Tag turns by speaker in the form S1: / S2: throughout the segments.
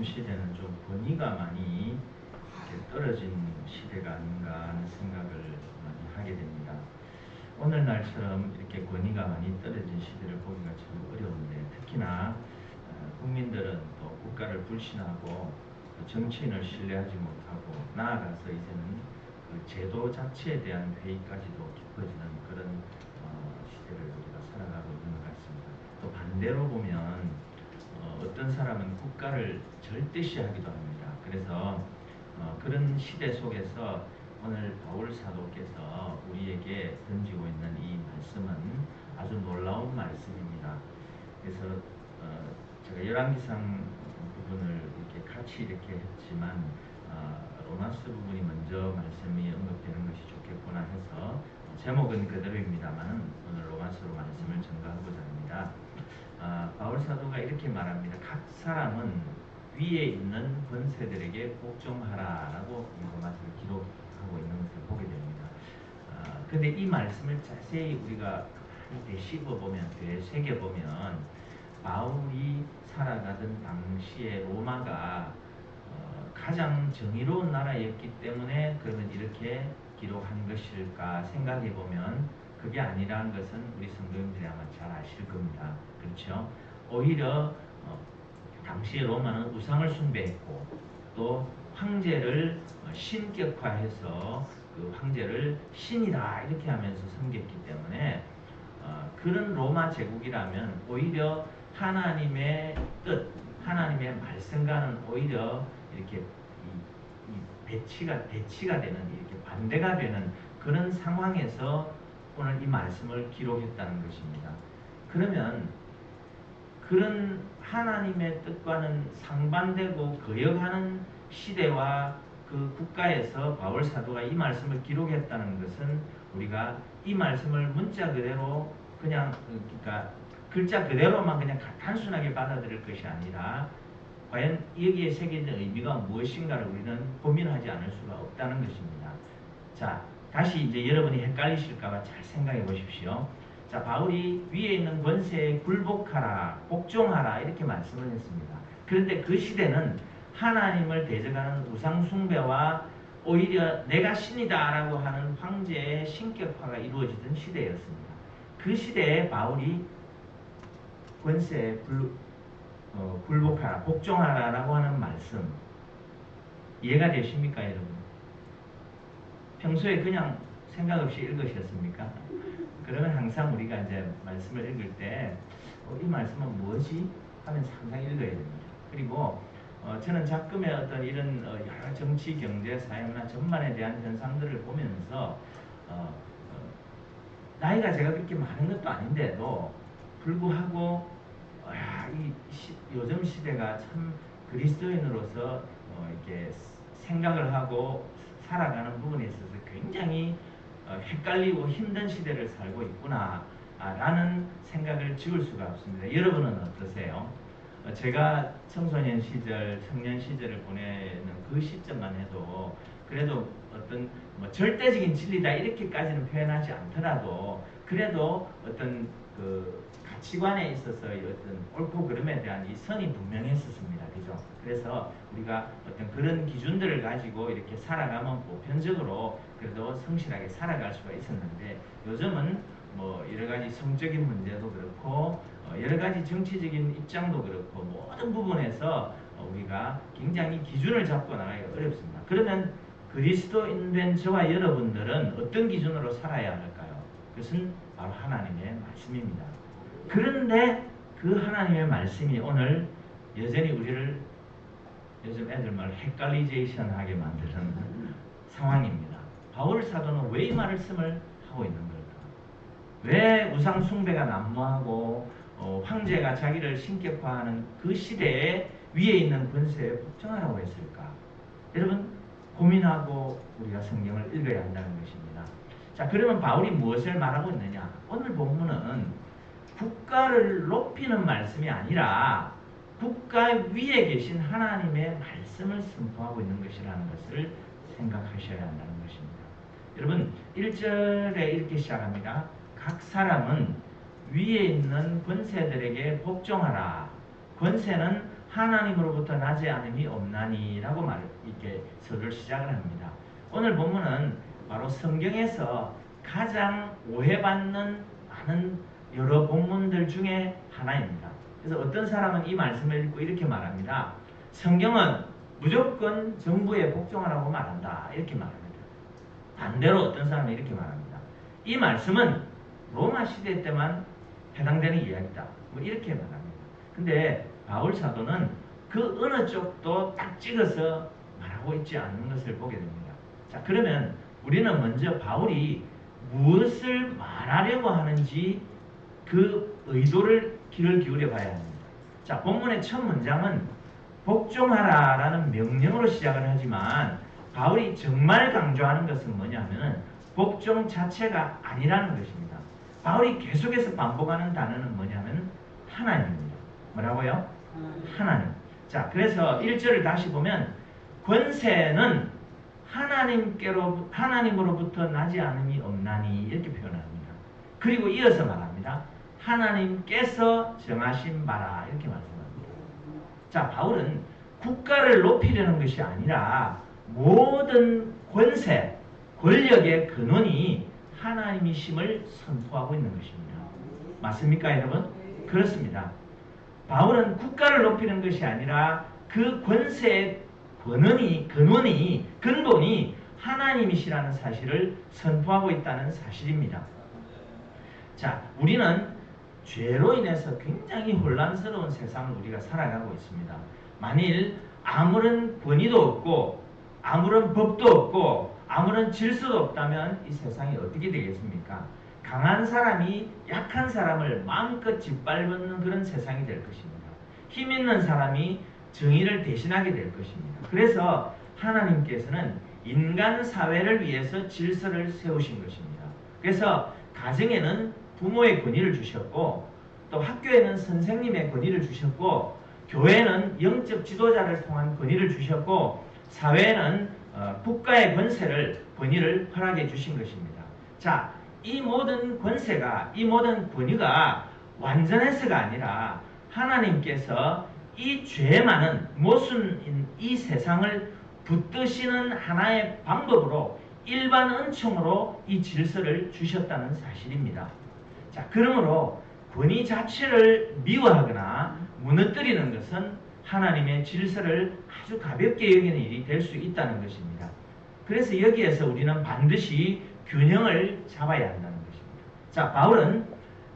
S1: 요즘 시대는 좀 권위가 많이 떨어진 시대가 아닌가 하는 생각을 많이 하게 됩니다. 오늘날처럼 이렇게 권위가 많이 떨어진 시대를 보기가 참 어려운데, 특히나 국민들은 또 국가를 불신하고 정치인을 신뢰하지 못하고, 나아가서 이제는 그 제도 자체에 대한 회의까지도 깊어지는 그런 시대를 우리가 살아가고 있는 것 같습니다. 또 반대로 보면 어떤 사람은 국가를 절대시하기도 합니다. 그래서 그런 시대 속에서 오늘 바울 사도께서 우리에게 던지고 있는 이 말씀은 아주 놀라운 말씀입니다. 그래서 제가 열왕기상 부분을 이렇게 같이 이렇게 했지만 로마서 부분이 먼저 말씀이 언급되는 것이 좋겠구나 해서 제목은 그대로입니다만 오늘 로마서로 말씀을 전가하고자 합니다. 바울 사도가 이렇게 말합니다. 각 사람은 위에 있는 권세들에게 복종하라라고 로마서를 기록하고 있는 것을 보게 됩니다. 그런데 이 말씀을 자세히 우리가 되씹어보면, 되새겨보면 바울이 살아가던 당시에 로마가 가장 정의로운 나라였기 때문에 그러면 이렇게 기록한 것일까 생각해보면 그게 아니라는 것은 우리 성도님들이 아마 잘 아실 겁니다. 그렇죠? 오히려 당시 로마는 우상을 숭배했고 또 황제를 신격화해서 그 황제를 신이다 이렇게 하면서 섬겼기 때문에 그런 로마 제국이라면 오히려 하나님의 뜻, 하나님의 말씀과는 오히려 이렇게 대치가 되는, 이렇게 반대가 되는 그런 상황에서 오늘 이 말씀을 기록했다는 것입니다. 그러면 그런 하나님의 뜻과는 상반되고 거역하는 시대와 그 국가에서 바울 사도가 이 말씀을 기록했다는 것은 우리가 이 말씀을 문자 그대로 그냥 그러니까 글자 그대로만 그냥 단순하게 받아들일 것이 아니라 과연 여기에 새겨진 의미가 무엇인가를 우리는 고민하지 않을 수가 없다는 것입니다. 자, 다시 이제 여러분이 헷갈리실까봐 잘 생각해 보십시오. 자, 바울이 위에 있는 권세에 굴복하라, 복종하라 이렇게 말씀을 했습니다. 그런데 그 시대는 하나님을 대적하는 우상 숭배와 오히려 내가 신이다라고 하는 황제의 신격화가 이루어지던 시대였습니다. 그 시대에 바울이 권세에 굴복하라, 복종하라라고 하는 말씀 이해가 되십니까, 여러분? 평소에 그냥 생각 없이 읽으셨습니까? 그러면 항상 우리가 이제 말씀을 읽을 때 이 말씀은 뭐지? 하면서 항상 읽어야 됩니다. 그리고 저는 자금의 어떤 이런 여러 정치, 경제, 사회문화 전반에 대한 현상들을 보면서 나이가 제가 그렇게 많은 것도 아닌데도 불구하고 요즘 시대가 참 그리스도인으로서 이렇게 생각을 하고 살아가는 부분에 있어서 굉장히 헷갈리고 힘든 시대를 살고 있구나 라는 생각을 지울 수가 없습니다. 여러분은 어떠세요? 제가 청소년 시절, 청년 시절을 보내는 그 시점만 해도 그래도 어떤 절대적인 진리다 이렇게까지는 표현하지 않더라도 그래도 어떤 그 가치관에 있어서 어떤 옳고 그름에 대한 이 선이 분명했었습니다. 그죠? 그래서 우리가 어떤 그런 기준들을 가지고 이렇게 살아가면 보편적으로 그래도 성실하게 살아갈 수가 있었는데 요즘은 여러 가지 성적인 문제도 그렇고 여러 가지 정치적인 입장도 그렇고 모든 부분에서 우리가 굉장히 기준을 잡고 나가기가 어렵습니다. 그러면 그리스도인된 저와 여러분들은 어떤 기준으로 살아야 할까요? 그것은 바로 하나님의 말씀입니다. 그런데 그 하나님의 말씀이 오늘 여전히 우리를 요즘 애들 말 헷갈리제이션하게 만드는 상황입니다. 바울 사도는 왜 이 말씀을 하고 있는 걸까? 왜 우상 숭배가 난무하고 황제가 자기를 신격화하는 그 시대에 위에 있는 권세에 복종하라고 했을까? 여러분 고민하고 우리가 성경을 읽어야 한다는 것입니다. 자, 그러면 바울이 무엇을 말하고 있느냐? 오늘 본문은 국가를 높이는 말씀이 아니라 국가 위에 계신 하나님의 말씀을 선포하고 있는 것이라는 것을 생각하셔야 한다는 것입니다. 여러분 1절에 이렇게 시작합니다. 각 사람은 위에 있는 권세들에게 복종하라. 권세는 하나님으로부터 나지 않음이 없나니라고 이렇게 서두를 시작을 합니다. 오늘 본문은 바로 성경에서 가장 오해받는 많은 여러 본문들 중에 하나입니다. 그래서 어떤 사람은 이 말씀을 읽고 이렇게 말합니다. 성경은 무조건 정부에 복종하라고 말한다. 이렇게 말합니다. 반대로 어떤 사람은 이렇게 말합니다. 이 말씀은 로마 시대 때만 해당되는 이야기다. 뭐 이렇게 말합니다. 근데 바울 사도는 그 어느 쪽도 딱 찍어서 말하고 있지 않는 것을 보게 됩니다. 자, 그러면 우리는 먼저 바울이 무엇을 말하려고 하는지 그 의도를 귀를 기울여 봐야 합니다. 자, 본문의 첫 문장은 복종하라 라는 명령으로 시작을 하지만 바울이 정말 강조하는 것은 뭐냐면 복종 자체가 아니라는 것입니다. 바울이 계속해서 반복하는 단어는 뭐냐면 하나님입니다. 뭐라고요? 하나님. 자, 그래서 1절을 다시 보면 권세는 하나님으로부터 나지 않음이 없나니 이렇게 표현합니다. 그리고 이어서 말합니다. 하나님께서 정하신 바라 이렇게 말씀합니다. 자, 바울은 국가를 높이려는 것이 아니라 모든 권세, 권력의 근원이 하나님이심을 선포하고 있는 것입니다. 맞습니까, 여러분? 그렇습니다. 바울은 국가를 높이는 것이 아니라 그 권세의 근본이 하나님이시라는 사실을 선포하고 있다는 사실입니다. 자, 우리는 죄로 인해서 굉장히 혼란스러운 세상을 우리가 살아가고 있습니다. 만일 아무런 권위도 없고 아무런 법도 없고 아무런 질서도 없다면 이 세상이 어떻게 되겠습니까? 강한 사람이 약한 사람을 마음껏 짓밟는 그런 세상이 될 것입니다. 힘 있는 사람이 정의를 대신하게 될 것입니다. 그래서 하나님께서는 인간 사회를 위해서 질서를 세우신 것입니다. 그래서 가정에는 부모의 권위를 주셨고 또 학교에는 선생님의 권위를 주셨고 교회는 영적 지도자를 통한 권위를 주셨고 사회는 국가의 권위를 허락해 주신 것입니다. 자, 이 모든 권세가, 이 모든 권위가 완전해서가 아니라 하나님께서 이 죄 많은 모순인 이 세상을 붙드시는 하나의 방법으로 일반 은총으로 이 질서를 주셨다는 사실입니다. 자, 그러므로 권위 자체를 미워하거나 무너뜨리는 것은 하나님의 질서를 아주 가볍게 여기는 일이 될 수 있다는 것입니다. 그래서 여기에서 우리는 반드시 균형을 잡아야 한다는 것입니다. 자, 바울은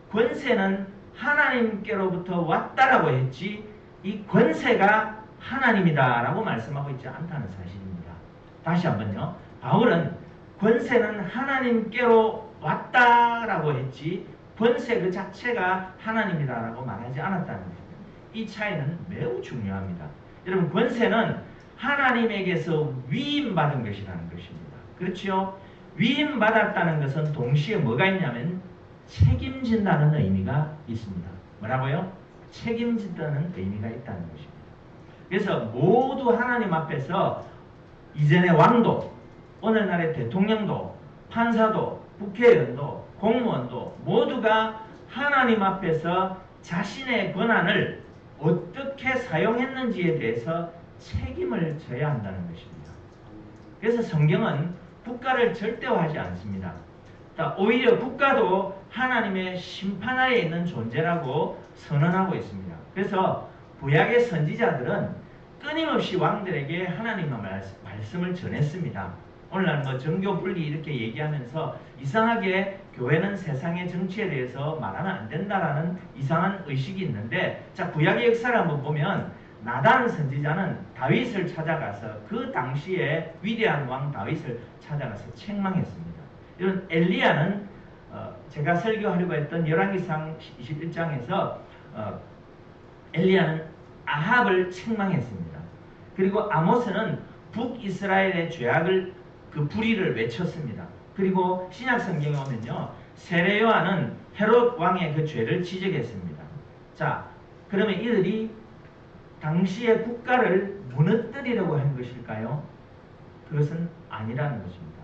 S1: 권세는 하나님께로부터 왔다라고 했지 이 권세가 하나님이다라고 말씀하고 있지 않다는 사실입니다. 다시 한번요. 바울은 권세는 하나님께로 왔다라고 했지 권세 그 자체가 하나님이다라고 말하지 않았다는 것입니다. 이 차이는 매우 중요합니다. 여러분, 권세는 하나님에게서 위임받은 것이라는 것입니다. 그렇죠? 위임받았다는 것은 동시에 뭐가 있냐면 책임진다는 의미가 있습니다. 뭐라고요? 책임진다는 의미가 있다는 것입니다. 그래서 모두 하나님 앞에서 이전의 왕도, 오늘날의 대통령도, 판사도, 국회의원도, 공무원도 모두가 하나님 앞에서 자신의 권한을 어떻게 사용했는지에 대해서 책임을 져야 한다는 것입니다. 그래서 성경은 국가를 절대화하지 않습니다. 오히려 국가도 하나님의 심판 아래에 있는 존재라고 선언하고 있습니다. 그래서 구약의 선지자들은 끊임없이 왕들에게 하나님의 말씀을 전했습니다. 오늘날 정교 분리 이렇게 얘기하면서 이상하게 교회는 세상의 정치에 대해서 말하면 안 된다라는 이상한 의식이 있는데, 자, 구약의 역사를 한번 보면 나단 선지자는 다윗을 찾아가서 그 당시에 위대한 왕 다윗을 찾아가서 책망했습니다. 이런 엘리야는 제가 설교하려고 했던 열왕기상 21장에서 엘리야는 아합을 책망했습니다. 그리고 아모스는 북이스라엘의 죄악을 그 불의를 외쳤습니다. 그리고 신약 성경에 오면요, 세례요한은 헤롯 왕의 그 죄를 지적했습니다. 자, 그러면 이들이 당시의 국가를 무너뜨리려고 한 것일까요? 그것은 아니라는 것입니다.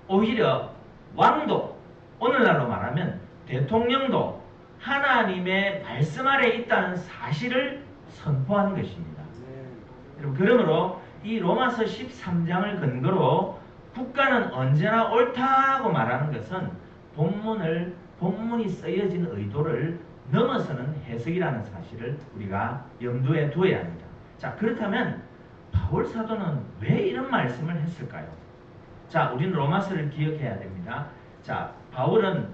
S1: 오히려 왕도, 오늘날로 말하면 대통령도 하나님의 말씀 아래 있다는 사실을 선포하는 것입니다. 여러분, 그러므로 이 로마서 13장을 근거로 국가는 언제나 옳다고 말하는 것은 본문이 쓰여진 의도를 넘어서는 해석이라는 사실을 우리가 염두에 두어야 합니다. 자, 그렇다면 바울 사도는 왜 이런 말씀을 했을까요? 자, 우리는 로마서를 기억해야 됩니다. 자, 바울은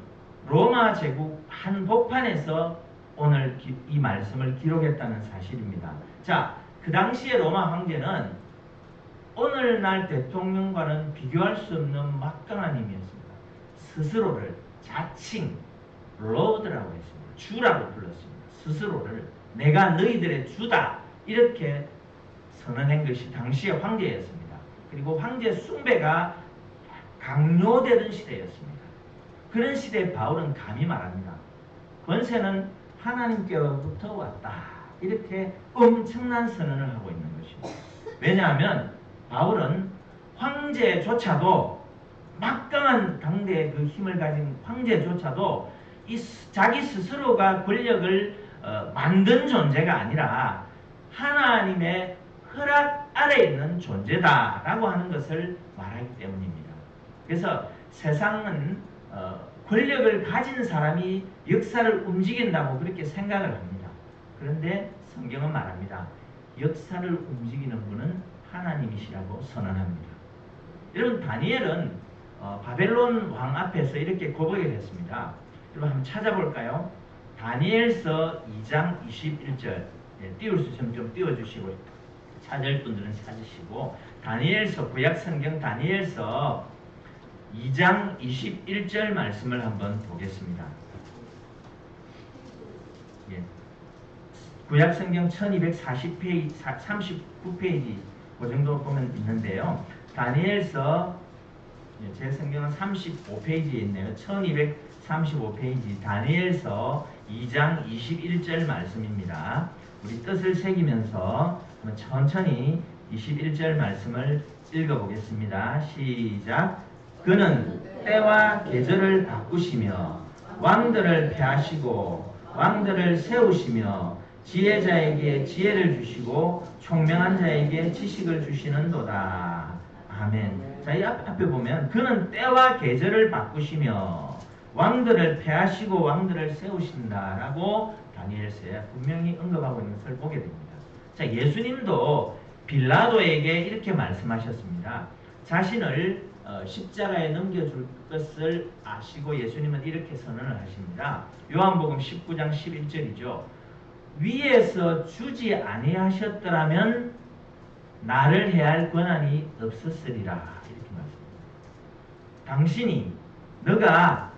S1: 로마 제국 한복판에서 오늘 이 말씀을 기록했다는 사실입니다. 자, 그 당시에 로마 황제는 오늘날 대통령과는 비교할 수 없는 막강한 힘이었습니다. 스스로를 자칭 로드라고 했습니다. 주라고 불렀습니다. 스스로를 내가 너희들의 주다 이렇게 선언한 것이 당시의 황제였습니다. 그리고 황제 숭배가 강요되던 시대였습니다. 그런 시대에 바울은 감히 말합니다. 권세는 하나님께로부터 왔다. 이렇게 엄청난 선언을 하고 있는 것입니다. 왜냐하면 바울은 황제조차도 막강한 당대의 그 힘을 가진 황제조차도 자기 스스로가 권력을 만든 존재가 아니라 하나님의 허락 아래에 있는 존재다라고 하는 것을 말하기 때문입니다. 그래서 세상은 권력을 가진 사람이 역사를 움직인다고 그렇게 생각을 합니다. 그런데 성경은 말합니다. 역사를 움직이는 분은 하나님이시라고 선언합니다. 여러분, 다니엘은 바벨론 왕 앞에서 이렇게 고백을 했습니다. 여러분 한번 찾아볼까요? 다니엘서 2장 21절. 띄울 수 있으면 좀 띄워주시고 찾을 분들은 찾으시고, 다니엘서 구약성경 다니엘서 2장 21절 말씀을 한번 보겠습니다. 예. 구약성경 1240페이지, 39페이지 그 정도 보면 있는데요. 다니엘서, 제 성경은 35페이지에 있네요. 1235페이지 다니엘서 2장 21절 말씀입니다. 우리 뜻을 새기면서 천천히 21절 말씀을 읽어보겠습니다. 시작. 그는 때와 계절을 바꾸시며 왕들을 폐하시고 왕들을 세우시며 지혜자에게 지혜를 주시고 총명한 자에게 지식을 주시는도다. 아멘. 자, 이 앞에 보면 그는 때와 계절을 바꾸시며 왕들을 폐하시고 왕들을 세우신다라고 다니엘서에 분명히 언급하고 있는 것을 보게 됩니다. 자, 예수님도 빌라도에게 이렇게 말씀하셨습니다. 자신을 십자가에 넘겨줄 것을 아시고 예수님은 이렇게 선언을 하십니다. 요한복음 19장 11절이죠. 위에서 주지 아니하셨더라면 나를 해할 권한이 없었으리라. 이렇게 말씀합니다. 당신이, 너가,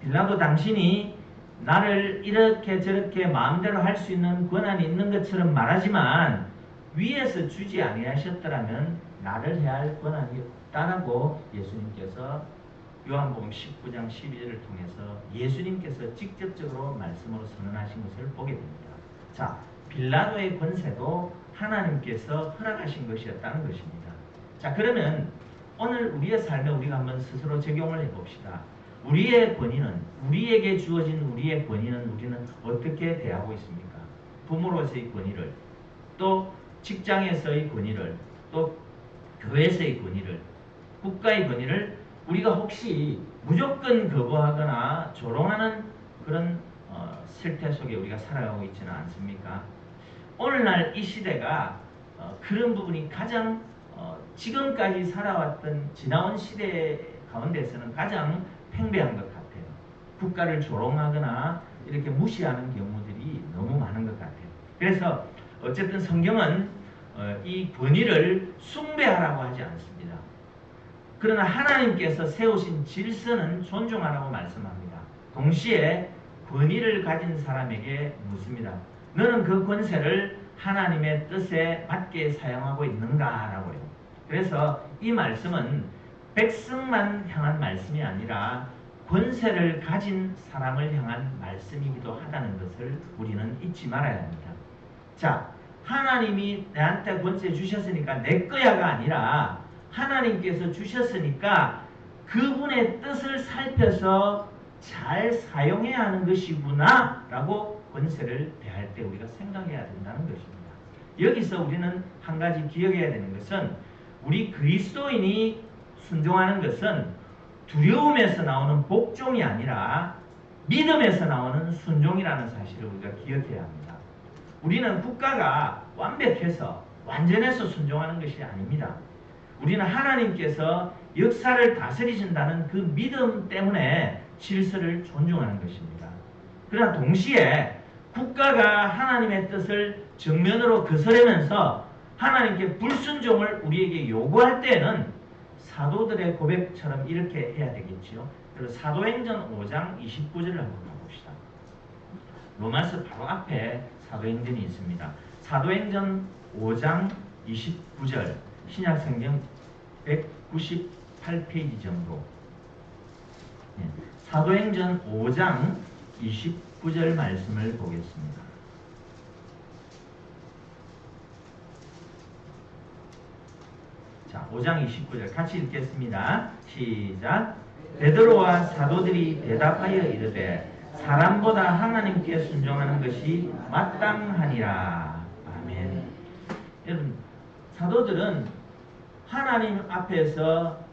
S1: 빌라도 당신이 나를 이렇게 저렇게 마음대로 할 수 있는 권한이 있는 것처럼 말하지만 위에서 주지 아니하셨더라면 나를 해할 권한이 없다라고 예수님께서 요한복음 19장 12절을 통해서 예수님께서 직접적으로 말씀으로 선언하신 것을 보게 됩니다. 자, 빌라도의 권세도 하나님께서 허락하신 것이었다는 것입니다. 자, 그러면 오늘 우리의 삶에 우리가 한번 스스로 적용을 해봅시다. 우리의 권위는, 우리에게 주어진 우리의 권위는 우리는 어떻게 대하고 있습니까? 부모로서의 권위를, 또 직장에서의 권위를, 또 교회에서의 권위를, 국가의 권위를 우리가 혹시 무조건 거부하거나 조롱하는 그런 실태 속에 우리가 살아가고 있지는 않습니까? 오늘날 이 시대가 그런 부분이 가장 지금까지 살아왔던 지나온 시대 가운데서는 가장 팽배한 것 같아요. 국가를 조롱하거나 이렇게 무시하는 경우들이 너무 많은 것 같아요. 그래서 어쨌든 성경은 이 권위를 숭배하라고 하지 않습니다. 그러나 하나님께서 세우신 질서는 존중하라고 말씀합니다. 동시에 권위를 가진 사람에게 묻습니다. 너는 그 권세를 하나님의 뜻에 맞게 사용하고 있는가라고요. 그래서 이 말씀은 백성만 향한 말씀이 아니라 권세를 가진 사람을 향한 말씀이기도 하다는 것을 우리는 잊지 말아야 합니다. 자, 하나님이 내한테 권세 주셨으니까 내 거야가 아니라 하나님께서 주셨으니까 그분의 뜻을 살펴서 잘 사용해야 하는 것이구나 라고 권세를 대할 때 우리가 생각해야 된다는 것입니다. 여기서 우리는 한 가지 기억해야 되는 것은 우리 그리스도인이 순종하는 것은 두려움에서 나오는 복종이 아니라 믿음에서 나오는 순종이라는 사실을 우리가 기억해야 합니다. 우리는 국가가 완벽해서 완전해서 순종하는 것이 아닙니다. 우리는 하나님께서 역사를 다스리신다는 그 믿음 때문에 질서를 존중하는 것입니다. 그러나 동시에 국가가 하나님의 뜻을 정면으로 거스르면서 하나님께 불순종을 우리에게 요구할 때는 사도들의 고백처럼 이렇게 해야 되겠지요. 그래서 사도행전 5장 29절을 한번 가봅시다. 로마서 바로 앞에 사도행전이 있습니다. 사도행전 5장 29절 신약성경 198페이지 정도. 사도행전 5장 29절 말씀을 보겠습니다. 자, 5장 29절 같이 읽겠습니다. 시작. 베드로와 사도들이 대답하여 이르되 사람보다 하나님께 순종하는 것이 마땅하니라. 아멘. 여러분, 사도들은 하나님 앞에서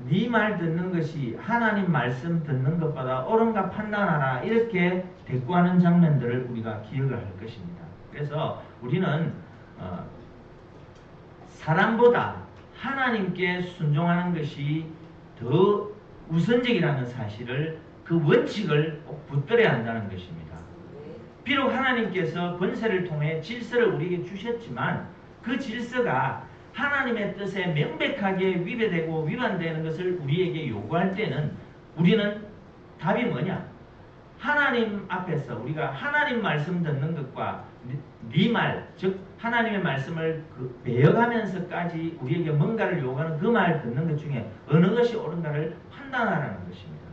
S1: 네 말 듣는 것이 하나님 말씀 듣는 것보다 옳은가 판단하라 이렇게 대꾸하는 장면들을 우리가 기억을 할 것입니다. 그래서 우리는 사람보다 하나님께 순종하는 것이 더 우선적이라는 사실을 그 원칙을 꼭 붙들어야 한다는 것입니다. 비록 하나님께서 권세를 통해 질서를 우리에게 주셨지만 그 질서가 하나님의 뜻에 명백하게 위배되고 위반되는 것을 우리에게 요구할 때는 우리는 답이 뭐냐? 하나님 앞에서 우리가 하나님 말씀 듣는 것과 네 말, 즉 하나님의 말씀을 배워가면서까지 우리에게 뭔가를 요구하는 그 말 듣는 것 중에 어느 것이 옳은가를 판단하라는 것입니다.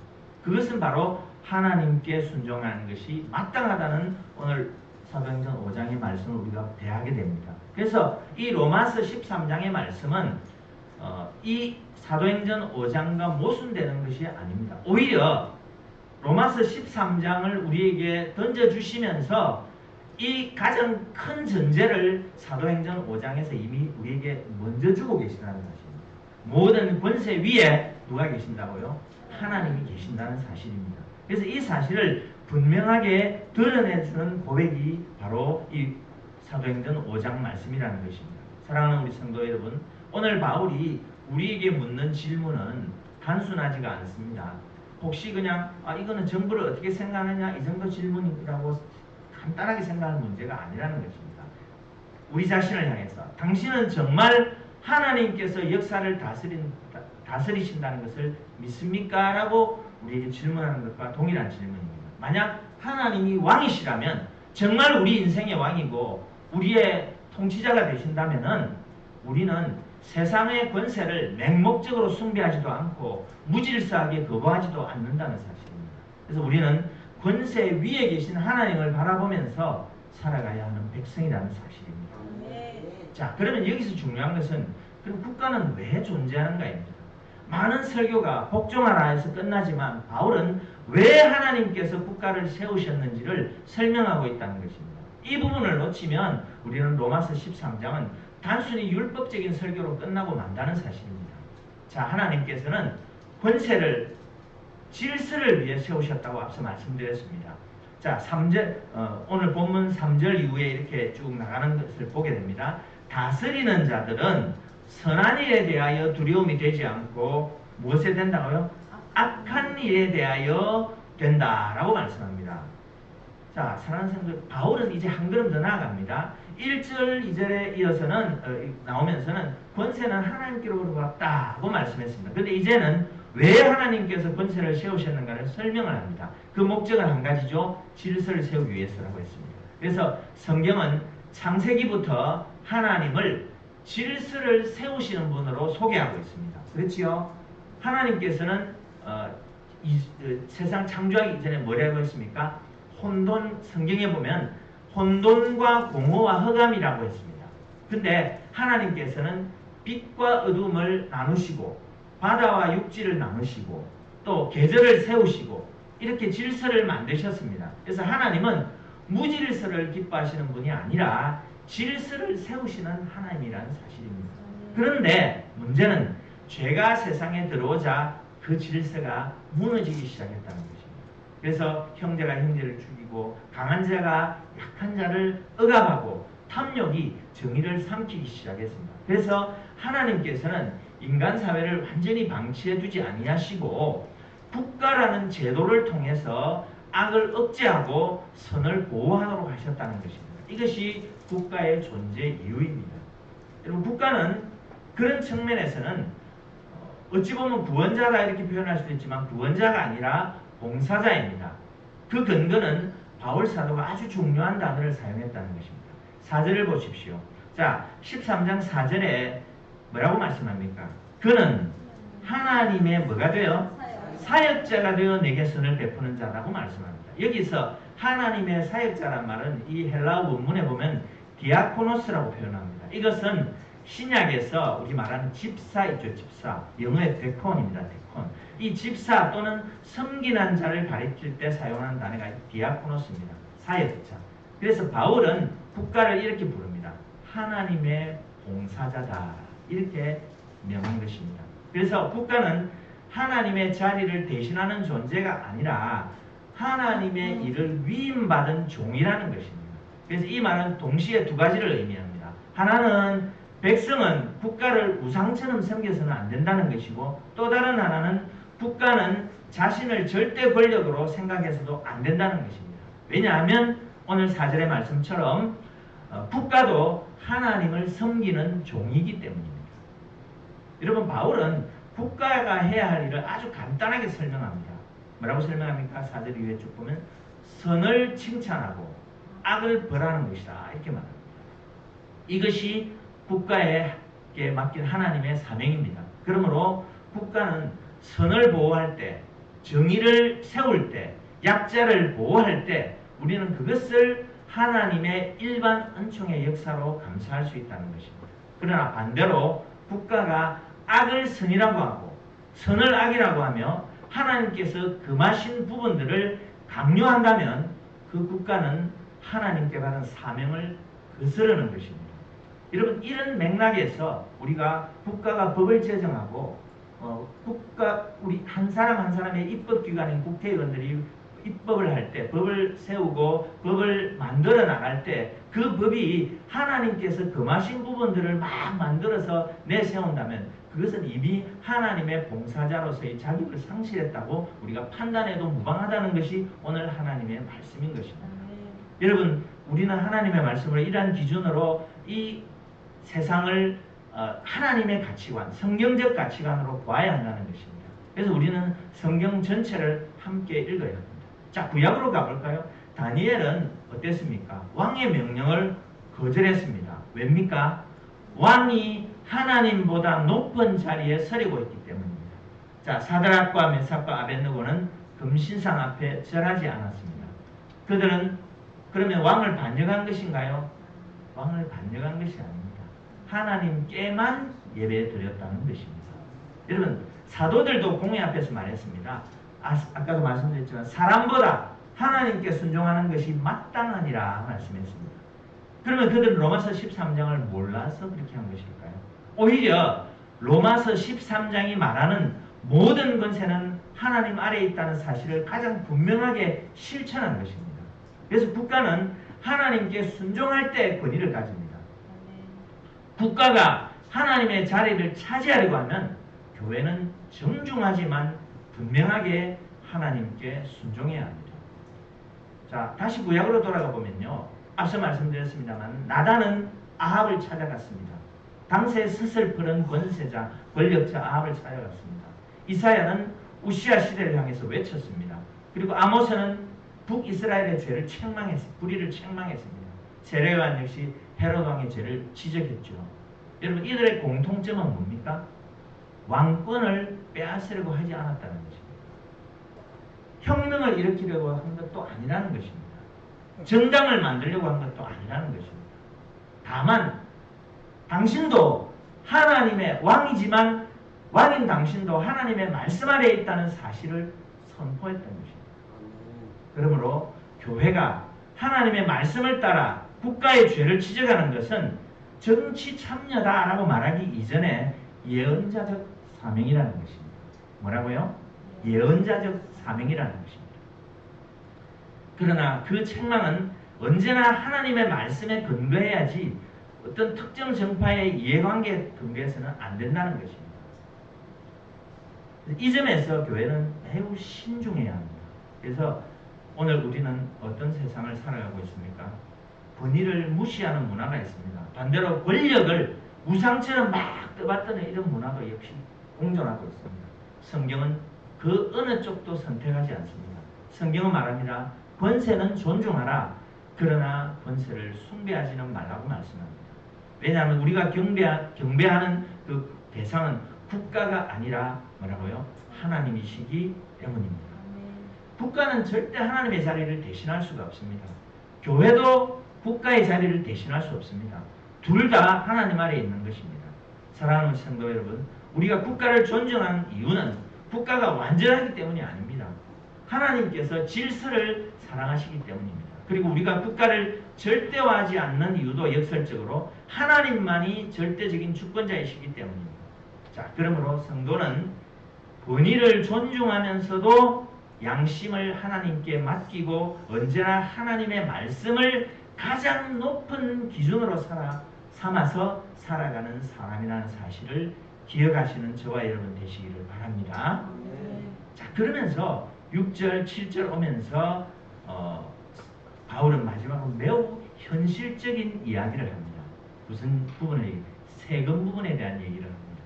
S1: 그것은 바로 하나님께 순종하는 것이 마땅하다는 오늘 사도행전 5장의 말씀을 우리가 대하게 됩니다. 그래서 이 로마서 13장의 말씀은 이 사도행전 5장과 모순되는 것이 아닙니다. 오히려 로마서 13장을 우리에게 던져주시면서 이 가장 큰 전제를 사도행전 5장에서 이미 우리에게 먼저 주고 계시다는 사실입니다. 모든 권세 위에 누가 계신다고요? 하나님이 계신다는 사실입니다. 그래서 이 사실을 분명하게 드러내주는 고백이 바로 이 사도행전 5장 말씀이라는 것입니다. 사랑하는 우리 성도 여러분, 오늘 바울이 우리에게 묻는 질문은 단순하지가 않습니다. 혹시 그냥 이거는 정부를 어떻게 생각하느냐 이 정도 질문이라고 간단하게 생각하는 문제가 아니라는 것입니다. 우리 자신을 향해서 당신은 정말 하나님께서 역사를 다스리신다는 것을 믿습니까? 라고 우리에게 질문하는 것과 동일한 질문입니다. 만약 하나님이 왕이시라면 정말 우리 인생의 왕이고 우리의 통치자가 되신다면 우리는 세상의 권세를 맹목적으로 숭배하지도 않고 무질서하게 거부하지도 않는다는 사실입니다. 그래서 우리는 권세 위에 계신 하나님을 바라보면서 살아가야 하는 백성이라는 사실입니다. 자, 그러면 여기서 중요한 것은 그럼 국가는 왜 존재하는가입니다. 많은 설교가 복종하라 해서 끝나지만 바울은 왜 하나님께서 국가를 세우셨는지를 설명하고 있다는 것입니다. 이 부분을 놓치면 우리는 로마서 13장은 단순히 율법적인 설교로 끝나고 만다는 사실입니다. 자, 하나님께서는 권세를 질서를 위해 세우셨다고 앞서 말씀드렸습니다. 자, 3절 오늘 본문 3절 이후에 이렇게 쭉 나가는 것을 보게 됩니다. 다스리는 자들은 선한 일에 대하여 두려움이 되지 않고 무엇에 된다고요? 악한 일에 대하여 된다라고 말씀합니다. 자, 사랑하는 성도, 바울은 이제 한 걸음 더 나아갑니다. 1절, 2절에 이어서는 나오면서는 권세는 하나님께로부터 왔다고 말씀했습니다. 그런데 이제는 왜 하나님께서 권세를 세우셨는가를 설명을 합니다. 그 목적은 한 가지죠. 질서를 세우기 위해서라고 했습니다. 그래서 성경은 창세기부터 하나님을 질서를 세우시는 분으로 소개하고 있습니다. 그렇지요? 하나님께서는 세상 창조하기 이전에 뭐라고 했습니까? 혼돈, 성경에 보면 혼돈과 공허와 흑암이라고 했습니다. 근데 하나님께서는 빛과 어둠을 나누시고 바다와 육지를 나누시고 또 계절을 세우시고 이렇게 질서를 만드셨습니다. 그래서 하나님은 무질서를 기뻐하시는 분이 아니라 질서를 세우시는 하나님이라는 사실입니다. 그런데 문제는 죄가 세상에 들어오자 그 질서가 무너지기 시작했다는 것입니다. 그래서 형제가 형제를 죽이고 강한 자가 약한 자를 억압하고 탐욕이 정의를 삼키기 시작했습니다. 그래서 하나님께서는 인간 사회를 완전히 방치해 두지 아니하시고 국가라는 제도를 통해서 악을 억제하고 선을 보호하도록 하셨다는 것입니다. 이것이 국가의 존재 이유입니다. 여러분, 국가는 그런 측면에서는 어찌 보면 구원자다 이렇게 표현할 수도 있지만 구원자가 아니라 봉사자입니다. 그 근거는 바울 사도가 아주 중요한 단어를 사용했다는 것입니다. 4절을 보십시오. 자, 13장 4절에 뭐라고 말씀합니까? 그는 하나님의 뭐가 되어? 사역자가 되어 내게 선을 베푸는 자라고 말씀합니다. 여기서 하나님의 사역자란 말은 이 헬라어 원문에 보면 디아코노스라고 표현합니다. 이것은 신약에서 우리 말하는 집사 있죠. 집사. 영어의 데콘입니다. 데콘. 이 집사 또는 섬기는 자를 가리킬 때 사용하는 단어가 디아코노스입니다. 사역자. 그래서 바울은 국가를 이렇게 부릅니다. 하나님의 봉사자다. 이렇게 명한 것입니다. 그래서 국가는 하나님의 자리를 대신하는 존재가 아니라 하나님의 일을 위임받은 종이라는 것입니다. 그래서 이 말은 동시에 두 가지를 의미합니다. 하나는 백성은 국가를 우상처럼 섬겨서는 안 된다는 것이고, 또 다른 하나는 국가는 자신을 절대 권력으로 생각해서도 안 된다는 것입니다. 왜냐하면 오늘 4절의 말씀처럼 국가도 하나님을 섬기는 종이기 때문입니다. 여러분, 바울은 국가가 해야 할 일을 아주 간단하게 설명합니다. 뭐라고 설명합니까? 4절 이후에 쭉 보면 선을 칭찬하고 악을 벌하는 것이다. 이렇게 말합니다. 이것이 국가에게 맡긴 하나님의 사명입니다. 그러므로 국가는 선을 보호할 때, 정의를 세울 때, 약자를 보호할 때 우리는 그것을 하나님의 일반 은총의 역사로 감사할 수 있다는 것입니다. 그러나 반대로 국가가 악을 선이라고 하고 선을 악이라고 하며 하나님께서 금하신 부분들을 강요한다면 그 국가는 하나님께 받은 사명을 거스르는 것입니다. 여러분, 이런 맥락에서 우리가 국가가 법을 제정하고 우리 한 사람 한 사람의 입법기관인 국회의원들이 입법을 할 때, 법을 세우고 법을 만들어 나갈 때 그 법이 하나님께서 금하신 부분들을 막 만들어서 내세운다면 그것은 이미 하나님의 봉사자로서의 자격을 상실했다고 우리가 판단해도 무방하다는 것이 오늘 하나님의 말씀인 것입니다. 여러분, 우리는 하나님의 말씀을 이러한 기준으로 이 세상을 하나님의 가치관, 성경적 가치관으로 봐야 한다는 것입니다. 그래서 우리는 성경 전체를 함께 읽어야 합니다. 자, 구약으로 가볼까요? 다니엘은 어땠습니까? 왕의 명령을 거절했습니다. 왜입니까? 왕이 하나님보다 높은 자리에 서리고 있기 때문입니다. 자, 사드락과 메삭과 아벳느고는 금신상 앞에 절하지 않았습니다. 그들은 그러면 왕을 반역한 것인가요? 왕을 반역한 것이 아닙니다. 하나님께만 예배드렸다는 것입니다. 여러분, 사도들도 공회 앞에서 말했습니다. 아까도 말씀드렸지만 사람보다 하나님께 순종하는 것이 마땅하니라 말씀했습니다. 그러면 그들은 로마서 13장을 몰라서 그렇게 한 것일까요? 오히려 로마서 13장이 말하는 모든 권세는 하나님 아래에 있다는 사실을 가장 분명하게 실천한 것입니다. 그래서 국가는 하나님께 순종할 때 권위를 가집니다. 국가가 하나님의 자리를 차지하려고 하면 교회는 정중하지만 분명하게 하나님께 순종해야 합니다. 자, 다시 구약으로 돌아가 보면요. 앞서 말씀드렸습니다만 나단은 아합을 찾아갔습니다. 당시에 스슬프른 권세자, 권력자 아합을 찾아갔습니다. 이사야는 우시아 시대를 향해서 외쳤습니다. 그리고 아모스는 북이스라엘의 죄를 불의를 책망했습니다. 세례요한 역시 헤롯 왕의 죄를 지적했죠. 여러분, 이들의 공통점은 뭡니까? 왕권을 빼앗으려고 하지 않았다는 것입니다. 혁명을 일으키려고 한 것도 아니라는 것입니다. 정당을 만들려고 한 것도 아니라는 것입니다. 다만 당신도 하나님의 왕이지만 왕인 당신도 하나님의 말씀 아래에 있다는 사실을 선포했던 것입니다. 그러므로 교회가 하나님의 말씀을 따라 국가의 죄를 지적하는 것은 정치 참여다라고 말하기 이전에 예언자적 사명이라는 것입니다. 뭐라고요? 예언자적 사명이라는 것입니다. 그러나 그 책망은 언제나 하나님의 말씀에 근거해야지 어떤 특정 정파의 이해관계에 근거해서는 안 된다는 것입니다. 이 점에서 교회는 매우 신중해야 합니다. 그래서 오늘 우리는 어떤 세상을 살아가고 있습니까? 권위를 무시하는 문화가 있습니다. 반대로 권력을 우상처럼 막 떠받드는 이런 문화도 역시 공존하고 있습니다. 성경은 그 어느 쪽도 선택하지 않습니다. 성경은 말합니다. 권세는 존중하라. 그러나 권세를 숭배하지는 말라고 말씀합니다. 왜냐하면 우리가 경배하는 그 대상은 국가가 아니라 뭐라고요? 하나님이시기 때문입니다. 국가는 절대 하나님의 자리를 대신할 수가 없습니다. 교회도 국가의 자리를 대신할 수 없습니다. 둘 다 하나님 아래에 있는 것입니다. 사랑하는 성도 여러분, 우리가 국가를 존중하는 이유는 국가가 완전하기 때문이 아닙니다. 하나님께서 질서를 사랑하시기 때문입니다. 그리고 우리가 국가를 절대화하지 않는 이유도 역설적으로 하나님만이 절대적인 주권자이시기 때문입니다. 자, 그러므로 성도는 권위를 존중하면서도 양심을 하나님께 맡기고 언제나 하나님의 말씀을 가장 높은 기준으로 삼아서 살아가는 사람이라는 사실을 기억하시는 저와 여러분 되시기를 바랍니다. 자, 그러면서 6절, 7절 오면서 바울은 마지막으로 매우 현실적인 이야기를 합니다. 무슨 부분에? 세금 부분에 대한 얘기를 합니다.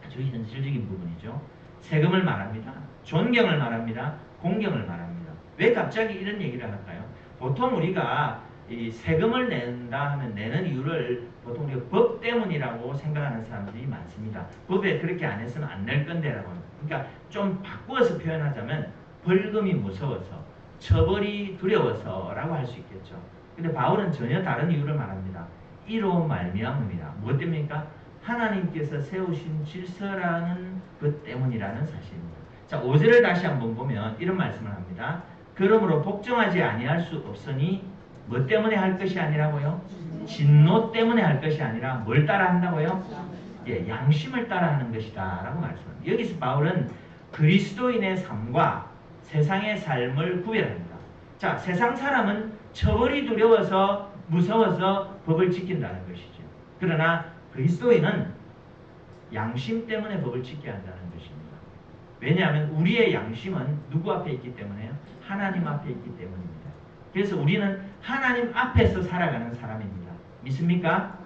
S1: 아주 현실적인 부분이죠. 세금을 말합니다. 존경을 말합니다. 공경을 말합니다. 왜 갑자기 이런 얘기를 할까요? 보통 우리가 이 세금을 낸다 하면 내는 이유를 보통 우리가 법 때문이라고 생각하는 사람들이 많습니다. 법에 그렇게 안 했으면 안 낼 건데라고 합니다. 그러니까 좀 바꾸어서 표현하자면 벌금이 무서워서, 처벌이 두려워서라고 할 수 있겠죠. 근데 바울은 전혀 다른 이유를 말합니다. 이로 말미암음이라. 무엇 때문입니까? 하나님께서 세우신 질서라는 것 때문이라는 사실입니다. 자, 5절을 다시 한번 보면 이런 말씀을 합니다. 그러므로 복종하지 아니할 수 없으니 뭐 때문에 할 것이 아니라고요? 진노 때문에 할 것이 아니라 뭘 따라 한다고요? 예, 양심을 따라 하는 것이다 라고 말씀합니다. 여기서 바울은 그리스도인의 삶과 세상의 삶을 구별합니다. 자, 세상 사람은 처벌이 두려워서 무서워서 법을 지킨다는 것이죠. 그러나 그리스도인은 양심 때문에 법을 지켜야 한다는 것입니다. 왜냐하면 우리의 양심은 누구 앞에 있기 때문에요? 하나님 앞에 있기 때문입니다. 그래서 우리는 하나님 앞에서 살아가는 사람입니다. 믿습니까?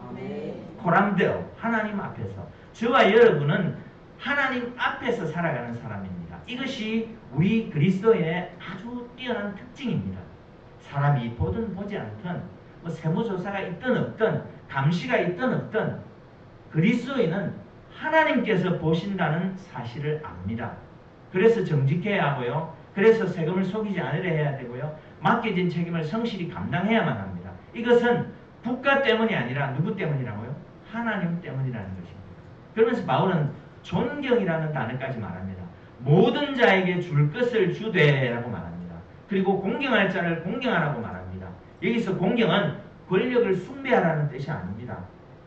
S1: 코람데오, 하나님 앞에서. 저와 여러분은 하나님 앞에서 살아가는 사람입니다. 이것이 우리 그리스도인의 아주 뛰어난 특징입니다. 사람이 보든 보지 않든 뭐 세무조사가 있든 없든 감시가 있든 없든 그리스도인은 하나님께서 보신다는 사실을 압니다. 그래서 정직해야 하고요. 그래서 세금을 속이지 않으려 해야 되고요. 맡겨진 책임을 성실히 감당해야만 합니다. 이것은 국가 때문이 아니라 누구 때문이라고요? 하나님 때문이라는 것입니다. 그러면서 바울은 존경이라는 단어까지 말합니다. 모든 자에게 줄 것을 주되라고 말합니다. 그리고 공경할 자를 공경하라고 말합니다. 여기서 공경은 권력을 숭배하라는 뜻이 아닙니다.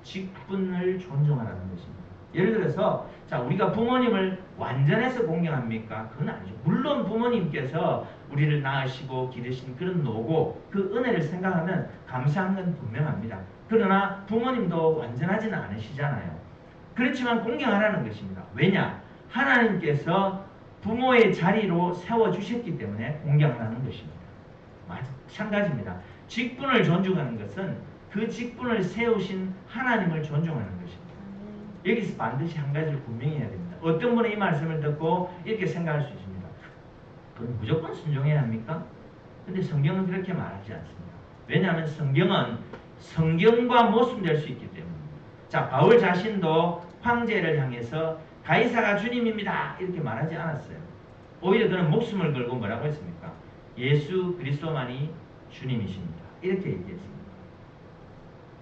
S1: 직분을 존중하라는 것입니다. 예를 들어서 자, 우리가 부모님을 완전해서 공경합니까? 그건 아니죠. 물론 부모님께서 우리를 낳으시고 기르신 그런 노고, 그 은혜를 생각하면 감사한 건 분명합니다. 그러나 부모님도 완전하지는 않으시잖아요. 그렇지만 공경하라는 것입니다. 왜냐? 하나님께서 부모의 자리로 세워주셨기 때문에 공경하라는 것입니다. 마찬가지입니다. 직분을 존중하는 것은 그 직분을 세우신 하나님을 존중하는 것입니다. 여기서 반드시 한 가지를 분명히 해야 됩니다. 어떤 분은 이 말씀을 듣고 이렇게 생각할 수 있습니다. 그럼 무조건 순종해야 합니까? 근데 성경은 그렇게 말하지 않습니다. 왜냐하면 성경은 성경과 모순될 수 있기 때문입니다. 자, 바울 자신도 황제를 향해서 가이사가 주님입니다 이렇게 말하지 않았어요. 오히려 그는 목숨을 걸고 뭐라고 했습니까? 예수 그리스도만이 주님이십니다 이렇게 얘기했습니다.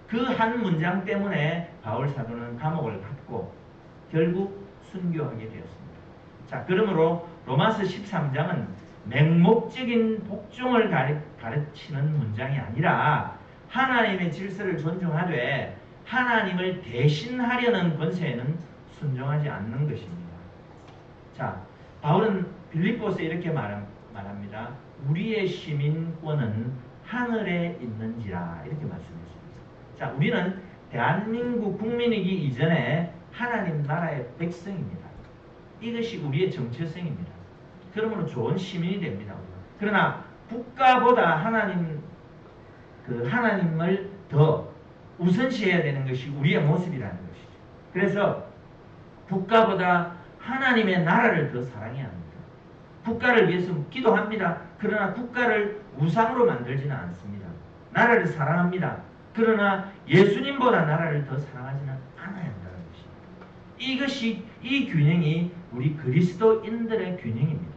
S1: 그 한 문장 때문에 바울 사도는 감옥을 갔고 결국 순교하게 되었습니다. 자, 그러므로 로마서 13장은 맹목적인 복종을 가르치는 문장이 아니라 하나님의 질서를 존중하되 하나님을 대신하려는 권세에는 순종하지 않는 것입니다. 자, 바울은 빌립보서에 이렇게 말합니다. 우리의 시민권은 하늘에 있는지라 이렇게 말씀했습니다. 자, 우리는 대한민국 국민이기 이전에 하나님 나라의 백성입니다. 이것이 우리의 정체성입니다. 그러므로 좋은 시민이 됩니다. 그러나 국가보다 하나님을 더 우선시해야 되는 것이 우리의 모습이라는 것이죠. 그래서 국가보다 하나님의 나라를 더 사랑해야 합니다. 국가를 위해서 기도합니다. 그러나 국가를 우상으로 만들지는 않습니다. 나라를 사랑합니다. 그러나 예수님보다 나라를 더 사랑하지는 않아야 한다는 것입니다. 이 균형이 우리 그리스도인들의 균형입니다.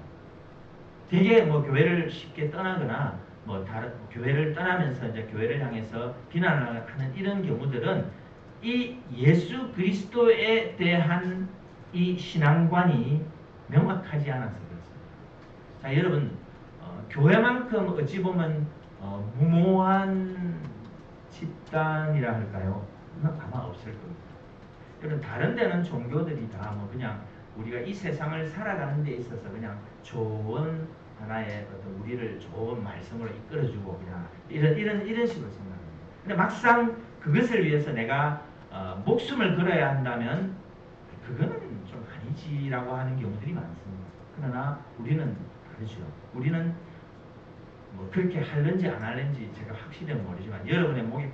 S1: 되게 교회를 쉽게 떠나거나 다른 교회를 떠나면서 이제 교회를 향해서 비난을 하는 이런 경우들은 이 예수 그리스도에 대한 이 신앙관이 명확하지 않아서 그렇습니다. 자, 여러분, 교회만큼 어찌 보면 무모한 집단이라 할까요? 아마 없을 겁니다. 여러분, 다른 데는 종교들이 다 그냥 우리가 이 세상을 살아가는 데 있어서 그냥 좋은 하나의 어떤 우리를 좋은 말씀으로 이끌어주고 그냥 이런 식으로 생각합니다. 근데 막상 그것을 위해서 내가 목숨을 걸어야 한다면 그거는 좀 아니지라고 하는 경우들이 많습니다. 그러나 우리는 다르죠. 우리는 그렇게 할는지 안 할는지 제가 확실히 모르지만 여러분의 목에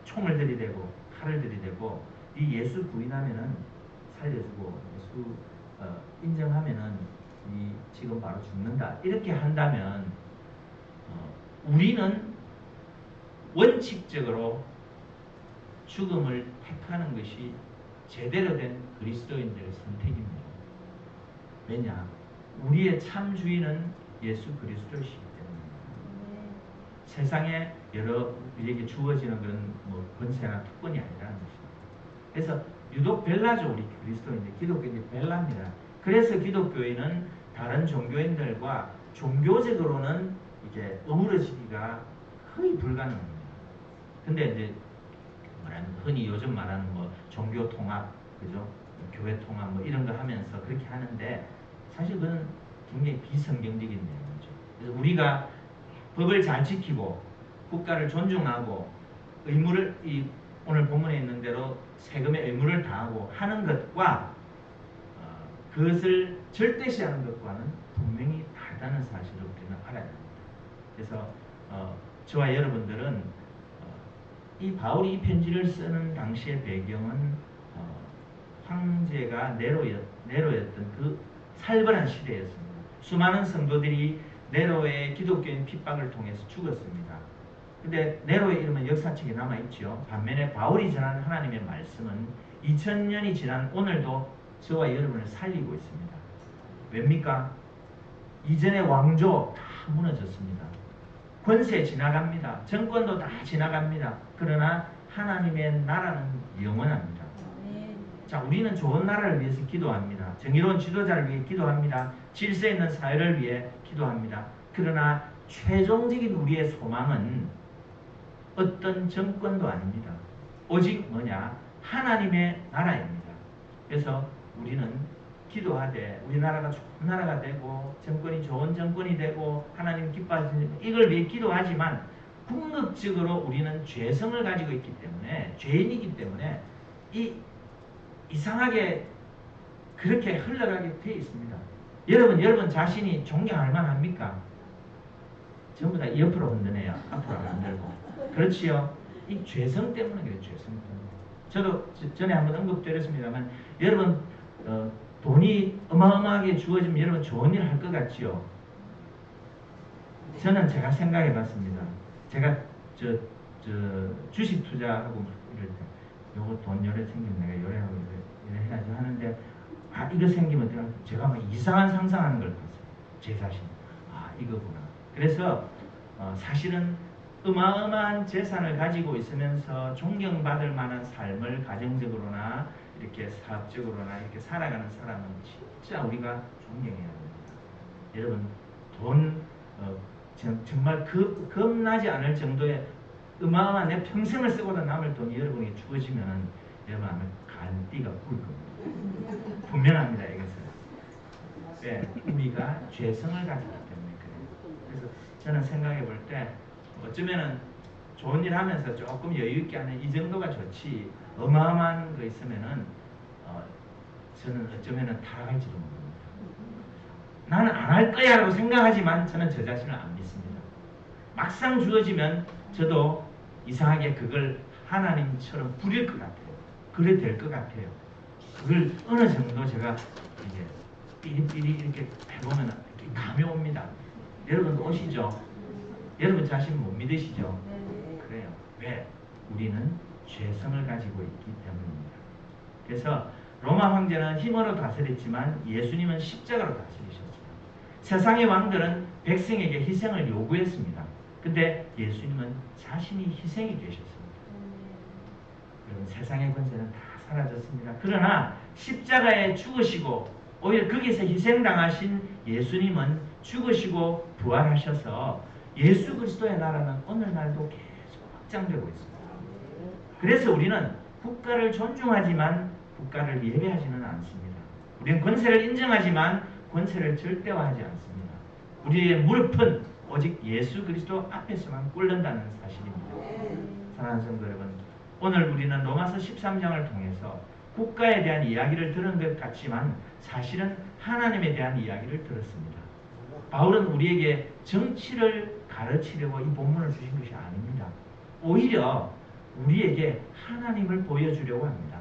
S1: 총을 들이대고 칼을 들이대고 이 예수 부인하면은 살려주고 예수 인정하면은 이 지금 바로 죽는다 이렇게 한다면 우리는 원칙적으로 죽음을 택하는 것이 제대로 된 그리스도인들의 선택입니다. 왜냐? 우리의 참 주인은 예수 그리스도이시기 때문입니다. 세상에 여러 우리에게 주어지는 그런 권세나 특권이 아니라는 것입니다. 그래서 유독 벨라죠. 우리 그리스도인들, 기독교인들이 벨라입니다. 그래서 기독교인은 다른 종교인들과 종교적으로는 이게 어우러지기가 거의 불가능합니다. 근데 이제 흔히 요즘 말하는 종교 통합, 그죠? 교회 통합 이런 거 하면서 그렇게 하는데 사실 그건 굉장히 비성경적인 내용이죠. 그래서 우리가 법을 잘 지키고 국가를 존중하고 의무를 오늘 본문에 있는 대로 세금의 의무를 다하고 하는 것과 그것을 절대시하는 것과는 분명히 다르다는 사실을 우리는 알아야 합니다. 그래서 저와 여러분들은 이 바울이 이 편지를 쓰는 당시의 배경은 황제가 네로였던 그 살벌한 시대였습니다. 수많은 성도들이 네로의 기독교인 핍박을 통해서 죽었습니다. 근데 네로의 이름은 역사책에 남아있죠. 반면에 바울이 전하는 하나님의 말씀은 2000년이 지난 오늘도 저와 여러분을 살리고 있습니다. 왜입니까? 이전의 왕조 다 무너졌습니다. 권세 지나갑니다. 정권도 다 지나갑니다. 그러나 하나님의 나라는 영원합니다. 자, 우리는 좋은 나라를 위해서 기도합니다. 정의로운 지도자를 위해 기도합니다. 질서 있는 사회를 위해 기도합니다. 그러나 최종적인 우리의 소망은 어떤 정권도 아닙니다. 오직 하나님의 나라입니다. 그래서 우리는 기도하되 우리나라가 좋은 나라가 되고 정권이 좋은 정권이 되고 하나님 기뻐하시는 이걸 위해 기도하지만 궁극적으로 우리는 죄성을 가지고 있기 때문에 죄인이기 때문에 이상하게 그렇게 흘러가게 되어 있습니다. 여러분 자신이 존경할 만합니까? 전부 다 옆으로 흔드네요. 앞으로 안 흔들고. 그렇지요. 이 죄성 때문에 그래요. 죄성 때문에. 저도 전에 한번 언급드렸습니다만 여러분 돈이 어마어마하게 주어지면 여러분 좋은 일 할 것 같지요? 저는 제가 생각해 봤습니다. 제가 주식 투자하고 이럴 때 요거 돈 요래 생기면 내가 요래하고 요래 해야지 하는데 이거 생기면 제가 막 이상한 상상하는 걸 봤어요. 제 자신. 이거구나. 그래서 사실은 어마어마한 재산을 가지고 있으면서 존경받을 만한 삶을 가정적으로나 이렇게 사업적으로나 이렇게 살아가는 사람은 진짜 우리가 존경해야 됩니다. 여러분 돈 정말 겁나지 않을 정도의 어마어마한 내 평생을 쓰고도 남을 돈이 여러분에게 주어지면은 여러분 아마 간띠가 부을 겁니다. 분명합니다. 이것은. 왜? 우리가 죄성을 가지기 때문에 그래요. 그래서 저는 생각해 볼 때 어쩌면은 좋은 일 하면서 조금 여유 있게 하는 이 정도가 좋지 어마어마한 거 있으면은 저는 어쩌면은 타락할지도 모릅니다. 나는 안 할 거야라고 생각하지만 저는 저 자신을 안 믿습니다. 막상 주어지면 저도 이상하게 그걸 하나님처럼 부릴 것 같아요. 그래 될 것 같아요. 그걸 어느 정도 제가 이제 삐리삐리 이렇게 해보면 이렇게 감이 옵니다. 여러분도 오시죠? 여러분 자신 못 믿으시죠? 그래요. 왜? 우리는 죄성을 가지고 있기 때문입니다. 그래서 로마 황제는 힘으로 다스렸지만 예수님은 십자가로 다스리셨어요. 세상의 왕들은 백성에게 희생을 요구했습니다. 근데 예수님은 자신이 희생이 되셨습니다. 여러분 세상의 권세는 다 사라졌습니다. 그러나 십자가에 죽으시고 오히려 거기서 희생당하신 예수님은 죽으시고 부활하셔서 예수 그리스도의 나라는 오늘날도 계속 확장되고 있습니다. 그래서 우리는 국가를 존중하지만 국가를 예배하지는 않습니다. 우리는 권세를 인정하지만 권세를 절대화하지 않습니다. 우리의 무릎은 오직 예수 그리스도 앞에서만 꿇는다는 사실입니다. 사랑하는 성도 여러분, 오늘 우리는 로마서 13장을 통해서 국가에 대한 이야기를 들은 것 같지만 사실은 하나님에 대한 이야기를 들었습니다. 바울은 우리에게 정치를 가르치려고 이 본문을 주신 것이 아닙니다. 오히려 우리에게 하나님을 보여주려고 합니다.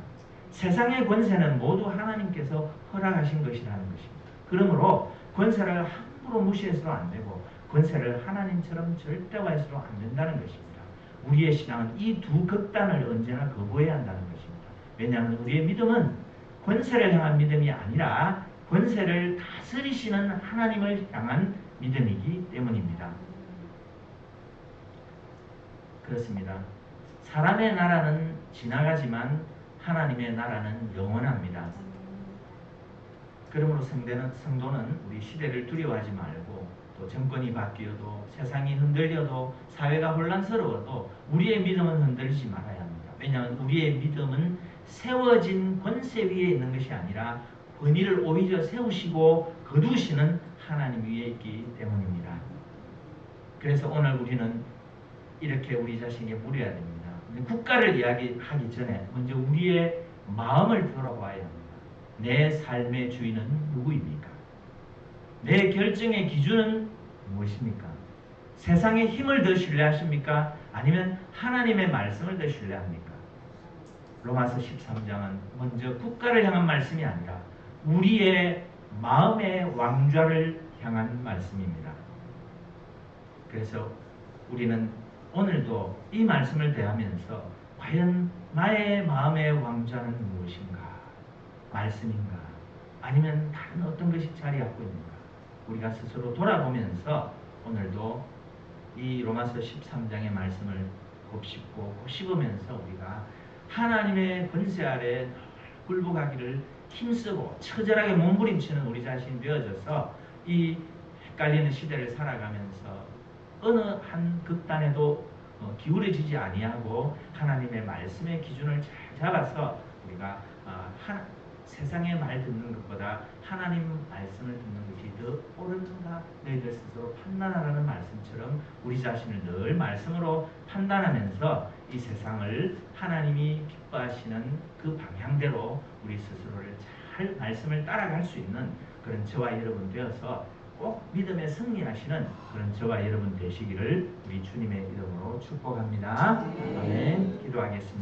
S1: 세상의 권세는 모두 하나님께서 허락하신 것이라는 것입니다. 그러므로 권세를 함부로 무시해서는 안 되고 권세를 하나님처럼 절대화해서는 안 된다는 것입니다. 우리의 신앙은 이 두 극단을 언제나 거부해야 한다는 것입니다. 왜냐하면 우리의 믿음은 권세를 향한 믿음이 아니라 권세를 다스리시는 하나님을 향한 믿음이기 때문입니다. 그렇습니다. 사람의 나라는 지나가지만 하나님의 나라는 영원합니다. 그러므로 성도는 우리 시대를 두려워하지 말고 또 정권이 바뀌어도 세상이 흔들려도 사회가 혼란스러워도 우리의 믿음은 흔들리지 말아야 합니다. 왜냐하면 우리의 믿음은 세워진 권세 위에 있는 것이 아니라 권위를 오히려 세우시고 거두시는 하나님 위에 있기 때문입니다. 그래서 오늘 우리는 이렇게 우리 자신에게 물어야 됩니다. 국가를 이야기하기 전에 먼저 우리의 마음을 돌아봐야 합니다. 내 삶의 주인은 누구입니까? 내 결정의 기준은 무엇입니까? 세상의 힘을 더 신뢰하십니까? 아니면 하나님의 말씀을 더 신뢰합니까? 로마서 13장은 먼저 국가를 향한 말씀이 아니라 우리의 마음의 왕좌를 향한 말씀입니다. 그래서 우리는 오늘도 이 말씀을 대하면서 과연 나의 마음의 왕좌는 무엇인가? 말씀인가? 아니면 다른 어떤 것이 자리하고 있는가? 우리가 스스로 돌아보면서 오늘도 이 로마서 13장의 말씀을 곱씹고 곱씹으면서 우리가 하나님의 권세 아래 굴복하기를 힘쓰고 처절하게 몸부림치는 우리 자신이 되어져서 이 헷갈리는 시대를 살아가면서 어느 한 극단에도 기울어지지 아니하고 하나님의 말씀의 기준을 잘 잡아서 우리가 세상의 말 듣는 것보다 하나님 말씀을 듣는 것이 더 옳은가 너희들 스스로 판단하라는 말씀처럼 우리 자신을 늘 말씀으로 판단하면서 이 세상을 하나님이 기뻐하시는 그 방향대로 우리 스스로를 잘 말씀을 따라갈 수 있는 그런 저와 여러분 되어서 꼭 믿음에 승리하시는 그런 저와 여러분 되시기를 우리 주님의 이름으로 축복합니다. 아멘. 기도하겠습니다.